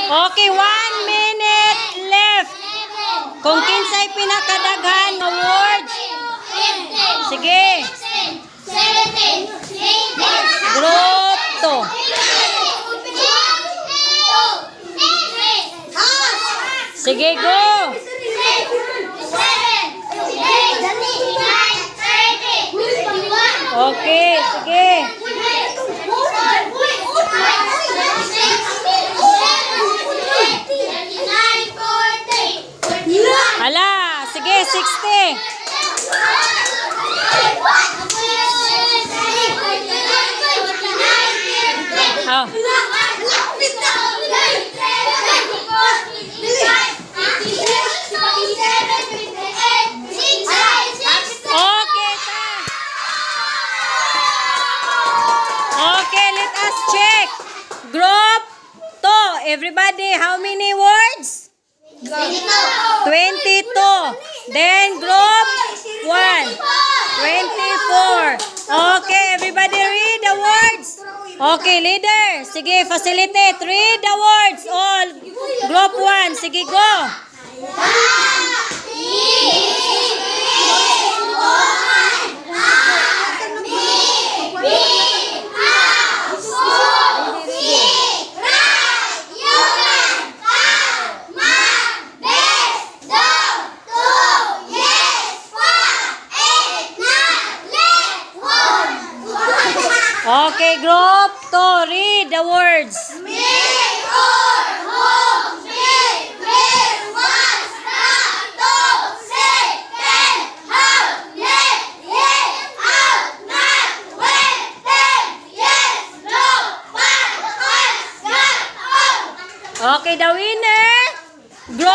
Okay, 1 minute left. Kung kinsay pinakadaghan nga words. Sige. Group 2. Sige, go. Okay, sige. Hala, sige, 60. Oh. Okay, let us check. Group 2. Everybody, how many words? 22. Then group 1. 24. Okay, everybody read the words. Okay, leader. Sige, facilitate. Read the words. All. Group 1. Sige, go. Okay, group 2. Read the words. Okay, the winner, group 1.